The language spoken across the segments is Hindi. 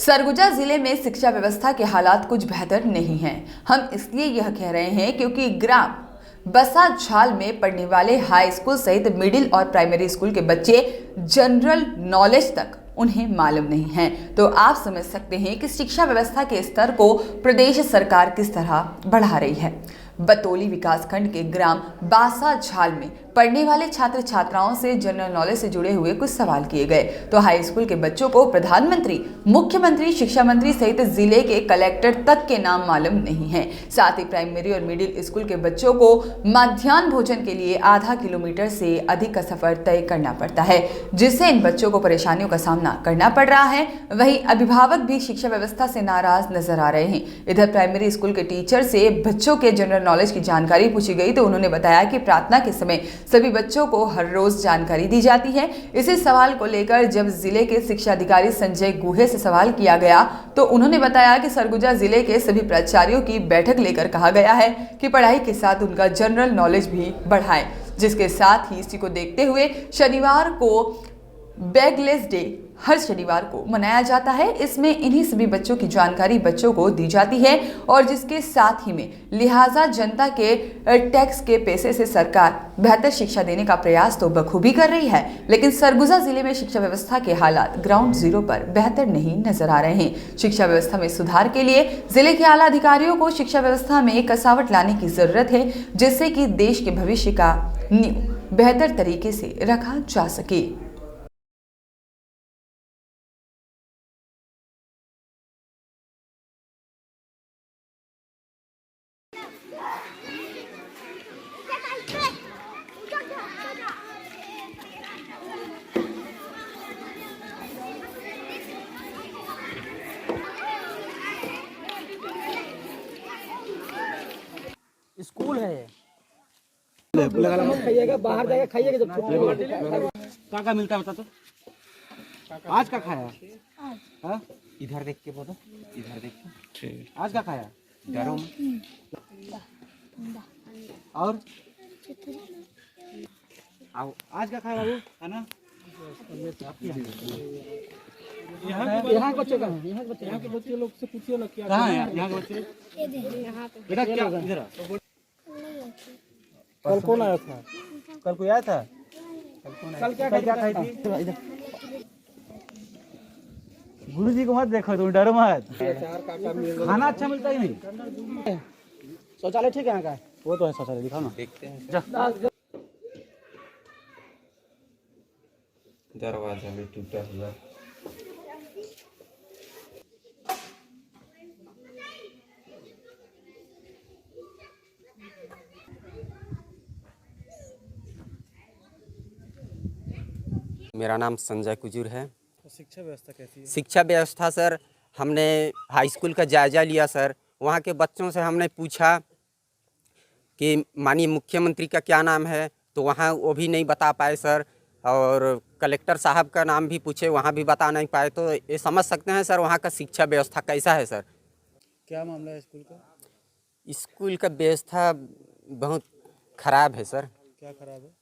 सरगुजा जिले में शिक्षा व्यवस्था के हालात कुछ बेहतर नहीं हैं। हम इसलिए यह कह रहे हैं क्योंकि ग्राम बसाझाल में पढ़ने वाले हाई स्कूल सहित मिडिल और प्राइमरी स्कूल के बच्चे जनरल नॉलेज तक उन्हें मालूम नहीं है। तो आप समझ सकते हैं कि शिक्षा व्यवस्था के स्तर को प्रदेश सरकार किस तरह बढ़ा रही है। बतौली विकासखंड के ग्राम बासाझाल में पढ़ने वाले छात्र छात्राओं से जनरल नॉलेज से जुड़े हुए कुछ सवाल किए गए तो हाई स्कूल के बच्चों को प्रधानमंत्री, मुख्यमंत्री, शिक्षा मंत्री सहित जिले के कलेक्टर तक के नाम मालूम नहीं है। साथ ही प्राइमरी और मिडिल स्कूल के बच्चों को मध्याह्न भोजन के लिए आधा किलोमीटर से अधिक का सफर तय करना पड़ता है, जिससे इन बच्चों को परेशानियों का सामना करना पड़ रहा है। वहीं अभिभावक भी शिक्षा व्यवस्था से नाराज नजर आ रहे हैं। इधर प्राइमरी स्कूल के टीचर से बच्चों के जनरल नॉलेज की जानकारी पूछी गई तो उन्होंने बताया कि प्रार्थना के समय सभी बच्चों को हर रोज जानकारी दी जाती है। इसी सवाल को लेकर जब जिले के शिक्षा अधिकारी संजय गुहे से सवाल किया गया तो उन्होंने बताया कि सरगुजा जिले के सभी प्राचार्यों की बैठक लेकर कहा गया है कि पढ़ाई के साथ उनका जनरल नॉलेज भी बढ़ाएं, जिसके साथ ही इसी को देखते हुए शनिवार को बैगलेस डे हर शनिवार को मनाया जाता है। इसमें इन्हीं सभी बच्चों की जानकारी बच्चों को दी जाती है और जिसके साथ ही में लिहाजा जनता के टैक्स के पैसे से सरकार बेहतर शिक्षा देने का प्रयास तो बखूबी कर रही है, लेकिन सरगुजा जिले में शिक्षा व्यवस्था के हालात ग्राउंड जीरो पर बेहतर नहीं नजर आ रहे हैं। शिक्षा व्यवस्था में सुधार के लिए जिले के आला अधिकारियों को शिक्षा व्यवस्था में कसावट लाने की जरूरत है, जिससे कि देश के भविष्य का नींव बेहतर तरीके से रखा जा सके। स्कूल है मत खाइएगा, बाहर जाके खाइएगा जब क्या मिलता है बता तो। आज का खाया? हाँ इधर देख के बोलो, इधर देख के। ठीक, आज का खाया? डरो और आओ, आज का खाया बाबू खाना? यहाँ बच्चे का है, यहाँ के बच्चे लोग से पूछिए ना क्या कहाँ है यहाँ के बच्चे। बेटा क्या इधर कल कौन आया था? कल कोई आया था? कल क्या खाई थी? गुरु जी को मत देखो, तुम डरो मत। खाना अच्छा मिलता ही नहीं। शौचालय ठीक है यहाँ का? वो तो है शौचालय, दिखाओ ना देखते हैं। दरवाजा भी टूटा हुआ। मेरा नाम संजय कुजूर है। शिक्षा व्यवस्था कैसी है? शिक्षा व्यवस्था सर, हमने हाई स्कूल का जायज़ा लिया सर। वहाँ के बच्चों से हमने पूछा कि माननीय मुख्यमंत्री का क्या नाम है, तो वहाँ वो भी नहीं बता पाए सर। और कलेक्टर साहब का नाम भी पूछे, वहाँ भी बता नहीं पाए। तो ये समझ सकते हैं सर वहाँ का शिक्षा व्यवस्था कैसा है सर। क्या मामला है स्कूल का? स्कूल का व्यवस्था बहुत ख़राब है सर। क्या ख़राब है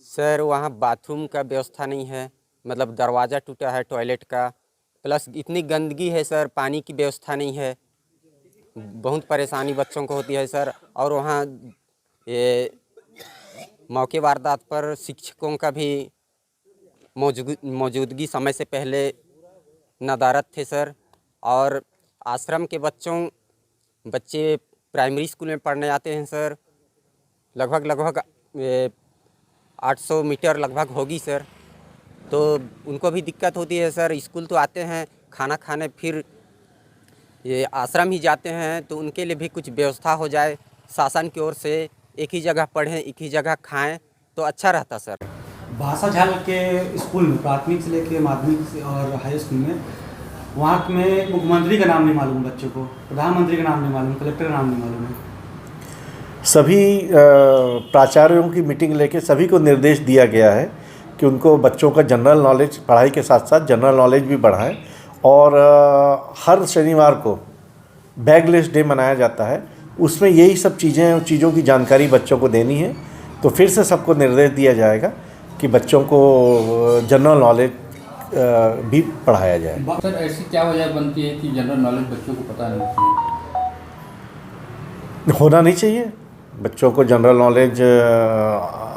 सर? वहाँ बाथरूम का व्यवस्था नहीं है, मतलब दरवाज़ा टूटा है टॉयलेट का, प्लस इतनी गंदगी है सर, पानी की व्यवस्था नहीं है। बहुत परेशानी बच्चों को होती है सर। और वहाँ ये मौके वारदात पर शिक्षकों का भी मौजूदगी समय से पहले नदारद थे सर। और आश्रम के बच्चे प्राइमरी स्कूल में पढ़ने आते हैं सर, लगभग 800 मीटर लगभग होगी सर। तो उनको भी दिक्कत होती है सर। स्कूल तो आते हैं खाना खाने, फिर ये आश्रम ही जाते हैं, तो उनके लिए भी कुछ व्यवस्था हो जाए शासन की ओर से। एक ही जगह पढ़ें, एक ही जगह खाएं तो अच्छा रहता सर। बासाझाल के स्कूल में प्राथमिक से लेकर माध्यमिक और हाई स्कूल में वहाँ में मुख्यमंत्री का नाम नहीं मालूम बच्चों को, प्रधानमंत्री का नाम नहीं मालूम, कलेक्टर का नाम नहीं मालूम है। सभी प्राचार्यों की मीटिंग लेके सभी को निर्देश दिया गया है कि उनको बच्चों का जनरल नॉलेज, पढ़ाई के साथ साथ जनरल नॉलेज भी बढ़ाएं। और हर शनिवार को बैगलेस डे मनाया जाता है, उसमें यही सब चीज़ों की जानकारी बच्चों को देनी है। तो फिर से सबको निर्देश दिया जाएगा कि बच्चों को जनरल नॉलेज भी पढ़ाया जाए। सर ऐसी क्या वजह बनती है कि जनरल नॉलेज बच्चों को पता नहीं होती है? होना नहीं चाहिए, बच्चों को जनरल नॉलेज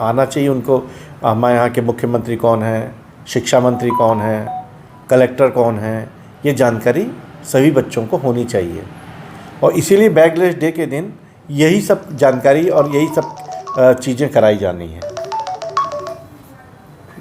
आना चाहिए। उनको हमारे यहाँ के मुख्यमंत्री कौन हैं, शिक्षा मंत्री कौन हैं, कलेक्टर कौन हैं, ये जानकारी सभी बच्चों को होनी चाहिए। और इसीलिए बैगलेस डे के दिन यही सब जानकारी और यही सब चीज़ें कराई जानी हैं।